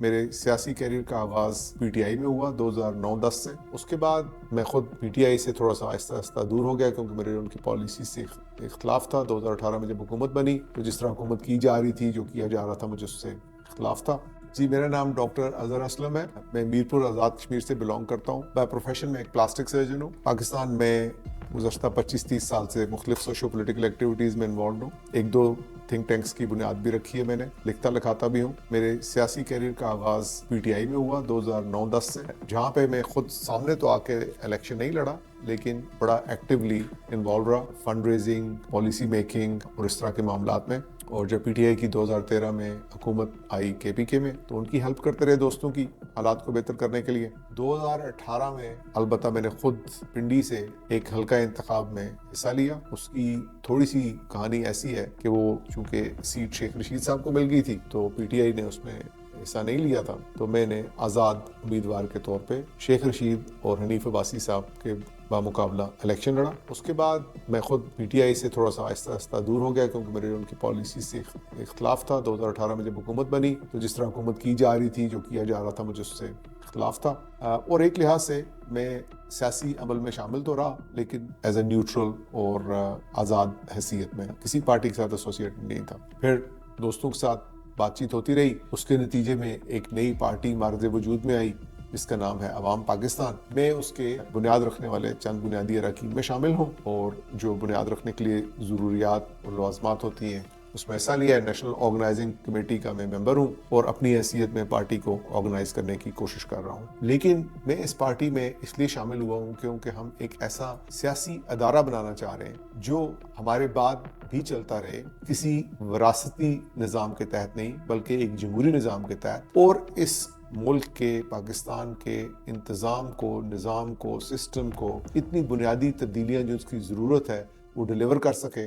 میرے سیاسی کیریئر کا آغاز پی ٹی آئی میں ہوا 2009-10 سے. اس کے بعد میں خود پی ٹی آئی سے تھوڑا سا آہستہ آہستہ دور ہو گیا کیونکہ میرے ان کی پالیسی سے اختلاف تھا. 2018 میں جب حکومت بنی تو جس طرح حکومت کی جا رہی تھی، جو کیا جا رہا تھا، مجھے اس سے اختلاف تھا. جی، میرا نام ڈاکٹر اظہر اسلم ہے. میں میرپور آزاد کشمیر سے بلانگ کرتا ہوں. بائی پروفیشن میں ایک پلاسٹک سرجن ہوں. پاکستان میں گزشتہ 25-30 سال سے مختلف سوشو پولیٹیکل ایکٹیویٹیز میں انوالوڈ ہوں. 1-2 تھنک ٹینکس کی بنیاد بھی رکھی ہے میں نے. لکھتا لکھاتا بھی ہوں. میرے سیاسی کیریئر کا آغاز پی ٹی آئی میں ہوا 2009-10 سے، جہاں پہ میں خود سامنے تو آ کے الیکشن نہیں لڑا، لیکن بڑا ایکٹیولی انوالو رہا فنڈ ریزنگ، پالیسی میکنگ اور اس طرح کے معاملات میں. اور جب پی ٹی آئی کی 2013 میں حکومت آئی کے پی کے میں، تو ان کی ہیلپ کرتے رہے دوستوں کی، حالات کو بہتر کرنے کے لیے. 2018 میں البتہ میں نے خود پنڈی سے ایک حلقہ انتخاب میں حصہ لیا. اس کی تھوڑی سی کہانی ایسی ہے کہ وہ چونکہ سیٹ شیخ رشید صاحب کو مل گئی تھی تو پی ٹی آئی نے اس میں حصہ نہیں لیا تھا، تو میں نے آزاد امیدوار کے طور پہ شیخ رشید اور حنیف عباسی صاحب کے بامقابلہ الیکشن لڑا. اس کے بعد میں خود پی ٹی آئی سے تھوڑا سا آہستہ آہستہ دور ہو گیا کیونکہ میرے ان کی پالیسی سے اختلاف تھا. 2018 میں جب حکومت بنی تو جس طرح حکومت کی جا رہی تھی، جو کیا جا رہا تھا، مجھے اس سے اختلاف تھا. اور ایک لحاظ سے میں سیاسی عمل میں شامل تو رہا، لیکن ایز اے نیوٹرل اور آزاد حیثیت میں کسی پارٹی کے ساتھ ایسوسیٹ نہیں تھا. پھر دوستوں کے ساتھ بات چیت ہوتی رہی. اس کے نتیجے میں ایک نئی پارٹی مارد وجود میں آئی جس کا نام ہے عوام پاکستان. میں اس کے بنیاد رکھنے والے چند بنیادی اراکین میں شامل ہوں، اور جو بنیاد رکھنے کے لیے ضروریات اور لوازمات ہوتی ہیں اس میں حصہ لیا ہے. نیشنل آرگنائزنگ کمیٹی کا میں ممبر ہوں اور اپنی حیثیت میں پارٹی کو آرگنائز کرنے کی کوشش کر رہا ہوں. لیکن میں اس پارٹی میں اس لیے شامل ہوا ہوں کیونکہ ہم ایک ایسا سیاسی ادارہ بنانا چاہ رہے ہیں جو ہمارے بعد بھی چلتا رہے، کسی وراثتی نظام کے تحت نہیں بلکہ ایک جمہوری نظام کے تحت، اور اس ملک کے، پاکستان کے انتظام کو، نظام کو، سسٹم کو اتنی بنیادی تبدیلیاں جو اس کی ضرورت ہے وہ ڈیلیور کر سکے.